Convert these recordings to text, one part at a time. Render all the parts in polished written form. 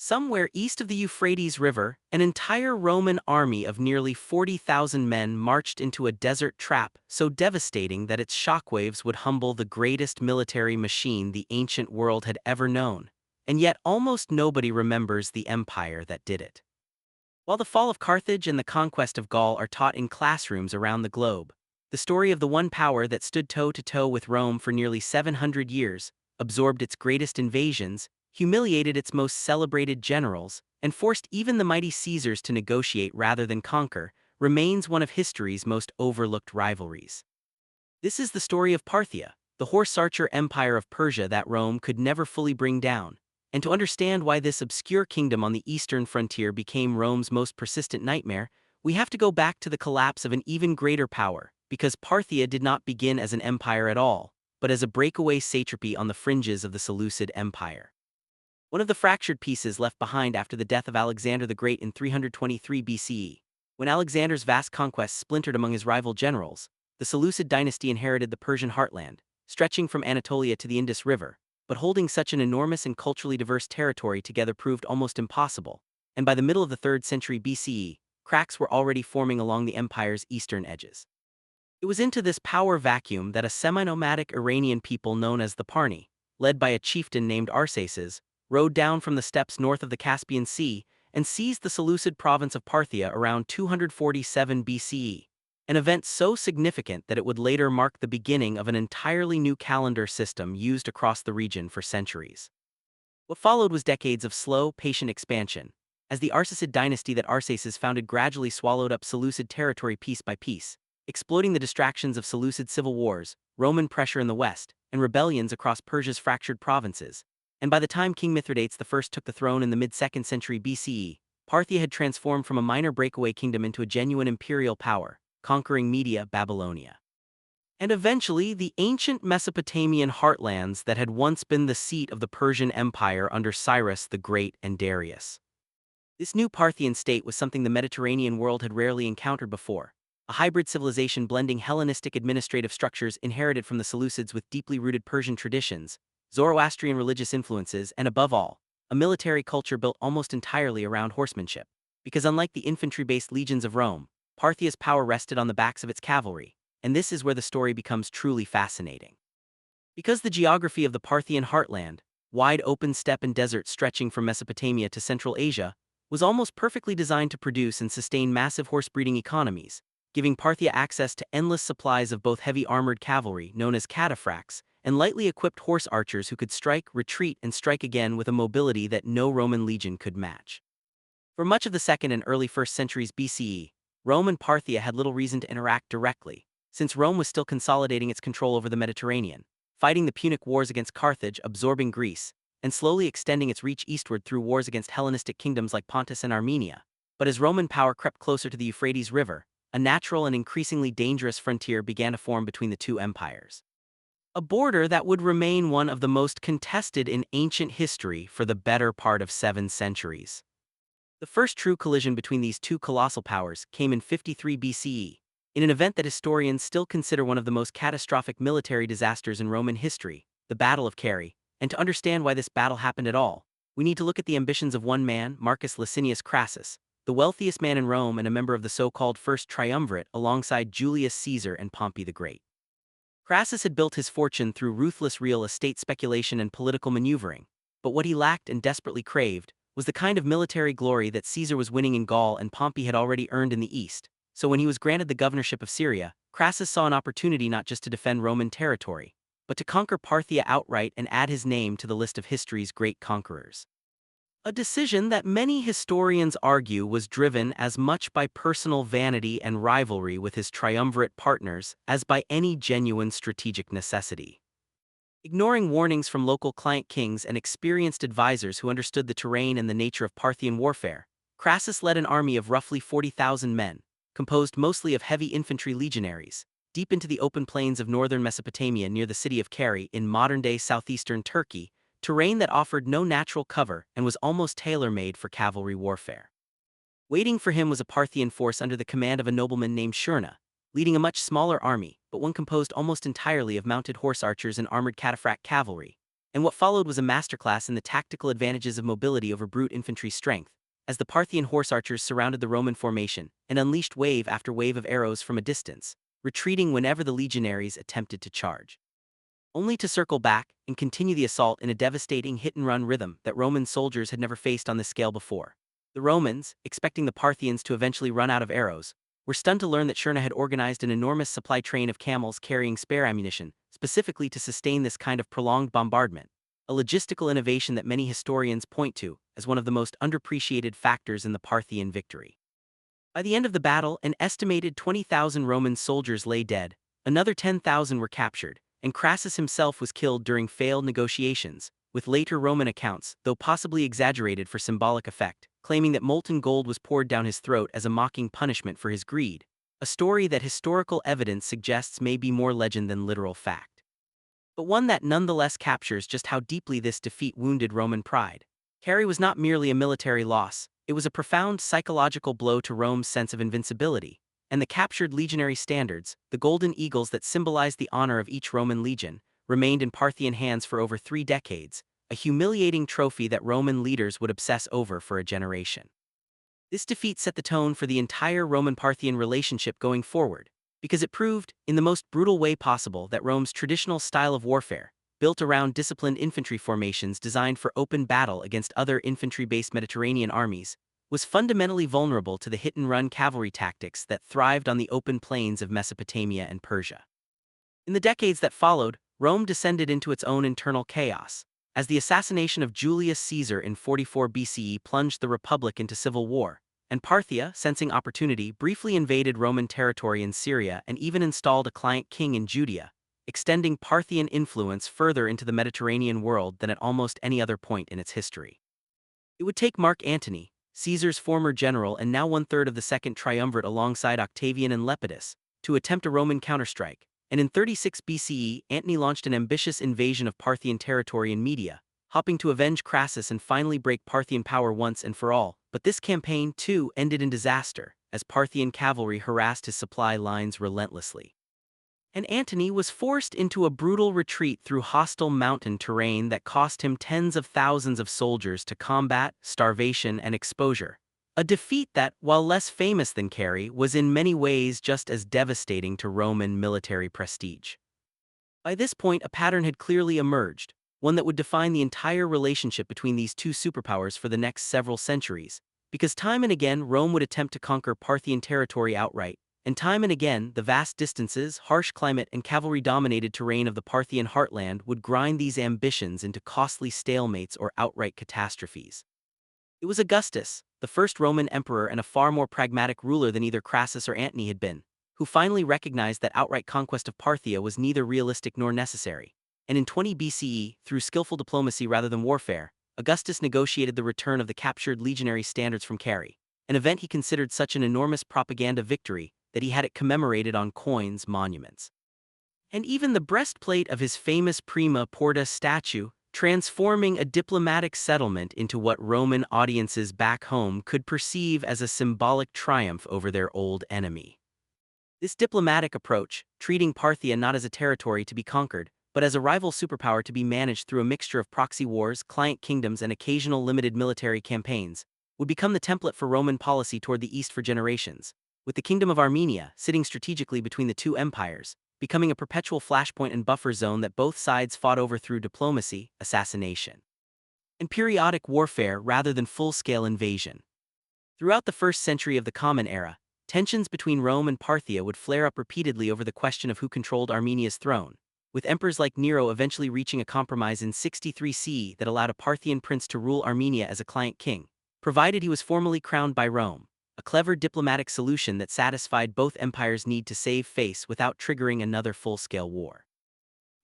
Somewhere east of the Euphrates River, an entire Roman army of nearly 40,000 men marched into a desert trap so devastating that its shockwaves would humble the greatest military machine the ancient world had ever known. And yet almost nobody remembers the empire that did it. While the fall of Carthage and the conquest of Gaul are taught in classrooms around the globe, the story of the one power that stood toe-to-toe with Rome for nearly 700 years, absorbed its greatest invasions, humiliated its most celebrated generals, and forced even the mighty Caesars to negotiate rather than conquer, remains one of history's most overlooked rivalries. This is the story of Parthia, the horse-archer empire of Persia that Rome could never fully bring down. And to understand why this obscure kingdom on the eastern frontier became Rome's most persistent nightmare, we have to go back to the collapse of an even greater power, because Parthia did not begin as an empire at all, but as a breakaway satrapy on the fringes of the Seleucid Empire. One of the fractured pieces left behind after the death of Alexander the Great in 323 BCE. When Alexander's vast conquests splintered among his rival generals, the Seleucid dynasty inherited the Persian heartland, stretching from Anatolia to the Indus River, but holding such an enormous and culturally diverse territory together proved almost impossible, and by the middle of the 3rd century BCE, cracks were already forming along the empire's eastern edges. It was into this power vacuum that a semi-nomadic Iranian people known as the Parni, led by a chieftain named Arsaces, rode down from the steppes north of the Caspian Sea and seized the Seleucid province of Parthia around 247 BCE, an event so significant that it would later mark the beginning of an entirely new calendar system used across the region for centuries. What followed was decades of slow, patient expansion, as the Arsacid dynasty that Arsaces founded gradually swallowed up Seleucid territory piece by piece, exploiting the distractions of Seleucid civil wars, Roman pressure in the west, and rebellions across Persia's fractured provinces. And by the time King Mithridates I took the throne in the mid-2nd century BCE, Parthia had transformed from a minor breakaway kingdom into a genuine imperial power, conquering Media, Babylonia, and eventually the ancient Mesopotamian heartlands that had once been the seat of the Persian Empire under Cyrus the Great and Darius. This new Parthian state was something the Mediterranean world had rarely encountered before, a hybrid civilization blending Hellenistic administrative structures inherited from the Seleucids with deeply rooted Persian traditions, Zoroastrian religious influences, and above all, a military culture built almost entirely around horsemanship. Because unlike the infantry-based legions of Rome, Parthia's power rested on the backs of its cavalry, and this is where the story becomes truly fascinating. Because the geography of the Parthian heartland, wide open steppe and desert stretching from Mesopotamia to Central Asia, was almost perfectly designed to produce and sustain massive horse-breeding economies, giving Parthia access to endless supplies of both heavy armored cavalry, known as cataphracts, and lightly equipped horse archers who could strike, retreat, and strike again with a mobility that no Roman legion could match. For much of the 2nd and early 1st centuries BCE, Rome and Parthia had little reason to interact directly, since Rome was still consolidating its control over the Mediterranean, fighting the Punic Wars against Carthage, absorbing Greece, and slowly extending its reach eastward through wars against Hellenistic kingdoms like Pontus and Armenia. But as Roman power crept closer to the Euphrates River, a natural and increasingly dangerous frontier began to form between the two empires. A border that would remain one of the most contested in ancient history for the better part of 7 centuries. The first true collision between these two colossal powers came in 53 BCE, in an event that historians still consider one of the most catastrophic military disasters in Roman history, the Battle of Carrhae. And to understand why this battle happened at all, we need to look at the ambitions of one man, Marcus Licinius Crassus, the wealthiest man in Rome and a member of the so-called First Triumvirate alongside Julius Caesar and Pompey the Great. Crassus had built his fortune through ruthless real estate speculation and political maneuvering, but what he lacked and desperately craved was the kind of military glory that Caesar was winning in Gaul and Pompey had already earned in the East. So when he was granted the governorship of Syria, Crassus saw an opportunity not just to defend Roman territory, but to conquer Parthia outright and add his name to the list of history's great conquerors. A decision that many historians argue was driven as much by personal vanity and rivalry with his triumvirate partners as by any genuine strategic necessity. Ignoring warnings from local client kings and experienced advisors who understood the terrain and the nature of Parthian warfare, Crassus led an army of roughly 40,000 men, composed mostly of heavy infantry legionaries, deep into the open plains of northern Mesopotamia near the city of Carrhae in modern-day southeastern Turkey, terrain that offered no natural cover and was almost tailor-made for cavalry warfare. Waiting for him was a Parthian force under the command of a nobleman named Shurna, leading a much smaller army, but one composed almost entirely of mounted horse archers and armored cataphract cavalry. and what followed was a masterclass in the tactical advantages of mobility over brute infantry strength, as the Parthian horse archers surrounded the Roman formation and unleashed wave after wave of arrows from a distance, retreating whenever the legionaries attempted to charge, only to circle back and continue the assault in a devastating hit-and-run rhythm that Roman soldiers had never faced on this scale before. The Romans, expecting the Parthians to eventually run out of arrows, were stunned to learn that Shurna had organized an enormous supply train of camels carrying spare ammunition, specifically to sustain this kind of prolonged bombardment, a logistical innovation that many historians point to as one of the most underappreciated factors in the Parthian victory. By the end of the battle, an estimated 20,000 Roman soldiers lay dead, another 10,000 were captured, and Crassus himself was killed during failed negotiations, with later Roman accounts, though possibly exaggerated for symbolic effect, claiming that molten gold was poured down his throat as a mocking punishment for his greed, a story that historical evidence suggests may be more legend than literal fact, but one that nonetheless captures just how deeply this defeat wounded Roman pride. Carrhae was not merely a military loss, it was a profound psychological blow to Rome's sense of invincibility, and the captured legionary standards, the golden eagles that symbolized the honor of each Roman legion, remained in Parthian hands for over 3 decades, a humiliating trophy that Roman leaders would obsess over for a generation. This defeat set the tone for the entire Roman-Parthian relationship going forward, because it proved, in the most brutal way possible, that Rome's traditional style of warfare, built around disciplined infantry formations designed for open battle against other infantry-based Mediterranean armies, was fundamentally vulnerable to the hit-and-run cavalry tactics that thrived on the open plains of Mesopotamia and Persia. In the decades that followed, Rome descended into its own internal chaos, as the assassination of Julius Caesar in 44 BCE plunged the Republic into civil war, and Parthia, sensing opportunity, briefly invaded Roman territory in Syria and even installed a client king in Judea, extending Parthian influence further into the Mediterranean world than at almost any other point in its history. It would take Mark Antony, Caesar's former general and now one-third of the Second Triumvirate alongside Octavian and Lepidus, to attempt a Roman counterstrike, and in 36 BCE, Antony launched an ambitious invasion of Parthian territory in Media, hoping to avenge Crassus and finally break Parthian power once and for all. But this campaign, too, ended in disaster, as Parthian cavalry harassed his supply lines relentlessly, and Antony was forced into a brutal retreat through hostile mountain terrain that cost him tens of thousands of soldiers to combat, starvation, and exposure. A defeat that, while less famous than Carrhae, was in many ways just as devastating to Roman military prestige. By this point, a pattern had clearly emerged, one that would define the entire relationship between these two superpowers for the next several centuries, because time and again Rome would attempt to conquer Parthian territory outright, and time and again the vast distances, harsh climate, and cavalry-dominated terrain of the Parthian heartland would grind these ambitions into costly stalemates or outright catastrophes. It was Augustus, the first Roman emperor and a far more pragmatic ruler than either Crassus or Antony had been, who finally recognized that outright conquest of Parthia was neither realistic nor necessary. And in 20 BCE, through skillful diplomacy rather than warfare, Augustus negotiated the return of the captured legionary standards from Carrhae, an event he considered such an enormous propaganda victory that he had it commemorated on coins, monuments, and even the breastplate of his famous Prima Porta statue, transforming a diplomatic settlement into what Roman audiences back home could perceive as a symbolic triumph over their old enemy. This diplomatic approach, treating Parthia not as a territory to be conquered, but as a rival superpower to be managed through a mixture of proxy wars, client kingdoms, and occasional limited military campaigns, would become the template for Roman policy toward the east for generations, with the Kingdom of Armenia sitting strategically between the two empires, becoming a perpetual flashpoint and buffer zone that both sides fought over through diplomacy, assassination, and periodic warfare rather than full-scale invasion. Throughout the first century of the Common Era, tensions between Rome and Parthia would flare up repeatedly over the question of who controlled Armenia's throne, with emperors like Nero eventually reaching a compromise in 63 CE that allowed a Parthian prince to rule Armenia as a client king, provided he was formally crowned by Rome, a clever diplomatic solution that satisfied both empires' need to save face without triggering another full-scale war.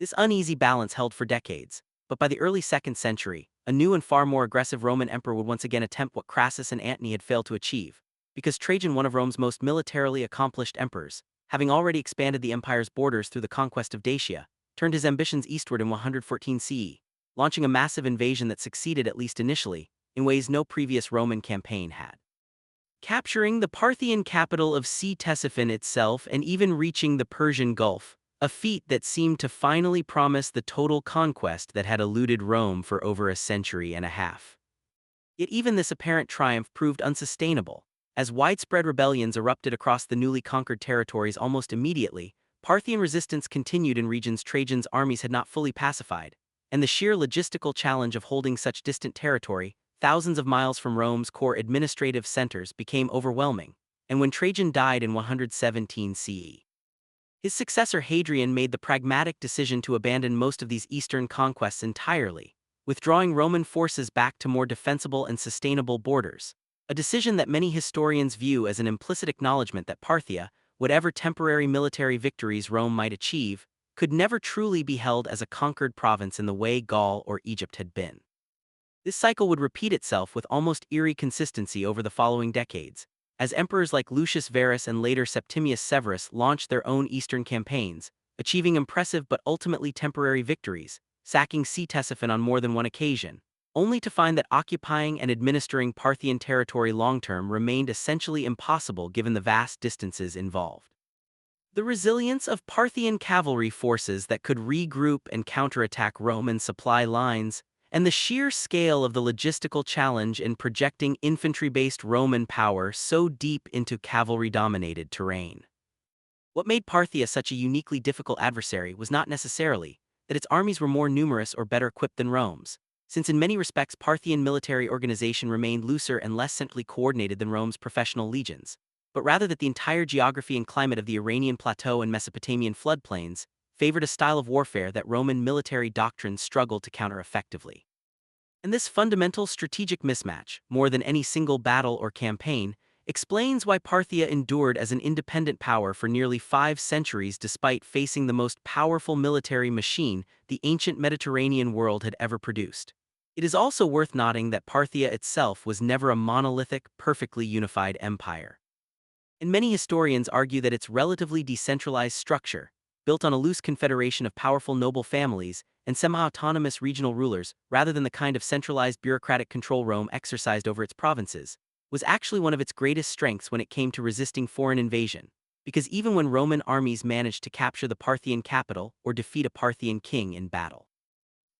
This uneasy balance held for decades, but by the early 2nd century, a new and far more aggressive Roman emperor would once again attempt what Crassus and Antony had failed to achieve, because Trajan, one of Rome's most militarily accomplished emperors, having already expanded the empire's borders through the conquest of Dacia, turned his ambitions eastward in 114 CE, launching a massive invasion that succeeded at least initially, in ways no previous Roman campaign had, capturing the Parthian capital of Ctesiphon itself and even reaching the Persian Gulf, a feat that seemed to finally promise the total conquest that had eluded Rome for over a century and a half. Yet even this apparent triumph proved unsustainable. As widespread rebellions erupted across the newly conquered territories almost immediately, Parthian resistance continued in regions Trajan's armies had not fully pacified, and the sheer logistical challenge of holding such distant territory, thousands of miles from Rome's core administrative centers, became overwhelming. And when Trajan died in 117 CE, his successor Hadrian made the pragmatic decision to abandon most of these eastern conquests entirely, withdrawing Roman forces back to more defensible and sustainable borders, a decision that many historians view as an implicit acknowledgement that Parthia, whatever temporary military victories Rome might achieve, could never truly be held as a conquered province in the way Gaul or Egypt had been. This cycle would repeat itself with almost eerie consistency over the following decades, as emperors like Lucius Verus and later Septimius Severus launched their own eastern campaigns, achieving impressive but ultimately temporary victories, sacking Ctesiphon on more than one occasion, only to find that occupying and administering Parthian territory long-term remained essentially impossible given the vast distances involved. The resilience of Parthian cavalry forces that could regroup and counterattack Roman supply lines, and the sheer scale of the logistical challenge in projecting infantry-based Roman power so deep into cavalry-dominated terrain. What made Parthia such a uniquely difficult adversary was not necessarily that its armies were more numerous or better equipped than Rome's, since in many respects Parthian military organization remained looser and less centrally coordinated than Rome's professional legions, but rather that the entire geography and climate of the Iranian plateau and Mesopotamian floodplains favored a style of warfare that Roman military doctrines struggled to counter effectively. And this fundamental strategic mismatch, more than any single battle or campaign, explains why Parthia endured as an independent power for nearly 5 centuries despite facing the most powerful military machine the ancient Mediterranean world had ever produced. It is also worth noting that Parthia itself was never a monolithic, perfectly unified empire. And many historians argue that its relatively decentralized structure, built on a loose confederation of powerful noble families and semi-autonomous regional rulers rather than the kind of centralized bureaucratic control Rome exercised over its provinces, was actually one of its greatest strengths when it came to resisting foreign invasion, because even when Roman armies managed to capture the Parthian capital or defeat a Parthian king in battle,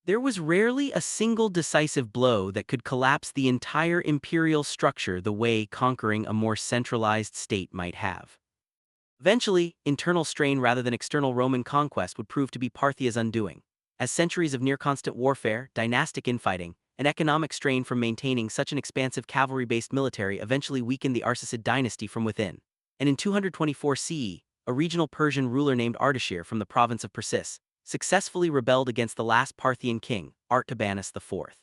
there was rarely a single decisive blow that could collapse the entire imperial structure the way conquering a more centralized state might have. Eventually, internal strain rather than external Roman conquest would prove to be Parthia's undoing, as centuries of near-constant warfare, dynastic infighting, and economic strain from maintaining such an expansive cavalry-based military eventually weakened the Arsacid dynasty from within. And in 224 CE, a regional Persian ruler named Ardashir from the province of Persis successfully rebelled against the last Parthian king, Artabanus IV,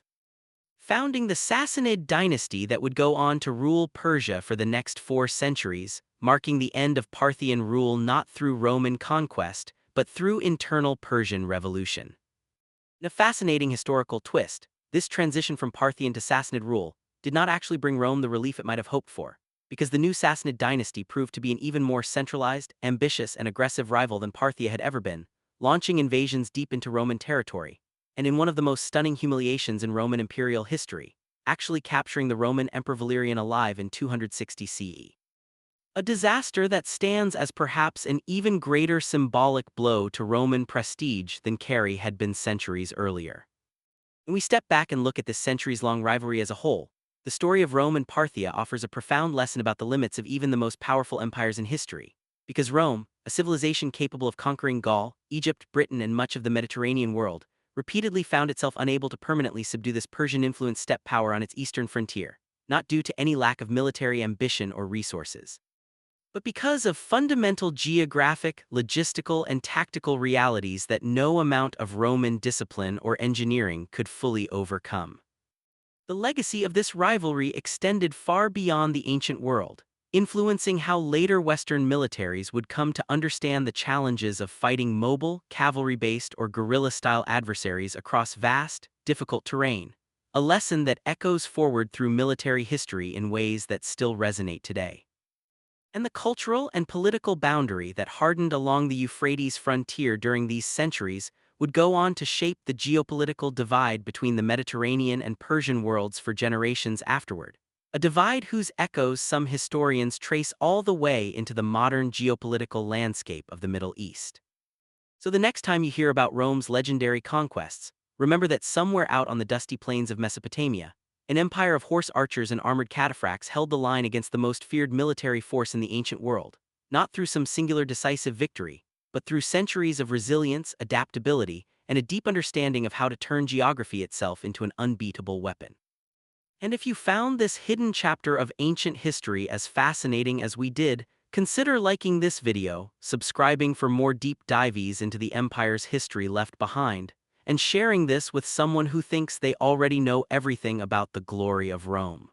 founding the Sassanid dynasty that would go on to rule Persia for the next 4 centuries, marking the end of Parthian rule not through Roman conquest, but through internal Persian revolution. In a fascinating historical twist, this transition from Parthian to Sassanid rule did not actually bring Rome the relief it might have hoped for, because the new Sassanid dynasty proved to be an even more centralized, ambitious, and aggressive rival than Parthia had ever been, launching invasions deep into Roman territory, and in one of the most stunning humiliations in Roman imperial history, actually capturing the Roman Emperor Valerian alive in 260 CE. A disaster that stands as perhaps an even greater symbolic blow to Roman prestige than Carrhae had been centuries earlier. When we step back and look at this centuries-long rivalry as a whole, the story of Rome and Parthia offers a profound lesson about the limits of even the most powerful empires in history, because Rome, a civilization capable of conquering Gaul, Egypt, Britain, and much of the Mediterranean world, repeatedly found itself unable to permanently subdue this Persian-influenced steppe power on its eastern frontier, not due to any lack of military ambition or resources, but because of fundamental geographic, logistical, and tactical realities that no amount of Roman discipline or engineering could fully overcome. The legacy of this rivalry extended far beyond the ancient world, influencing how later Western militaries would come to understand the challenges of fighting mobile, cavalry-based, or guerrilla-style adversaries across vast, difficult terrain, a lesson that echoes forward through military history in ways that still resonate today. And the cultural and political boundary that hardened along the Euphrates frontier during these centuries would go on to shape the geopolitical divide between the Mediterranean and Persian worlds for generations afterward, a divide whose echoes some historians trace all the way into the modern geopolitical landscape of the Middle East. So the next time you hear about Rome's legendary conquests, remember that somewhere out on the dusty plains of Mesopotamia, an empire of horse archers and armored cataphracts held the line against the most feared military force in the ancient world, not through some singular decisive victory, but through centuries of resilience, adaptability, and a deep understanding of how to turn geography itself into an unbeatable weapon. And if you found this hidden chapter of ancient history as fascinating as we did, consider liking this video, subscribing for more deep dives into the empire's history left behind, and sharing this with someone who thinks they already know everything about the glory of Rome.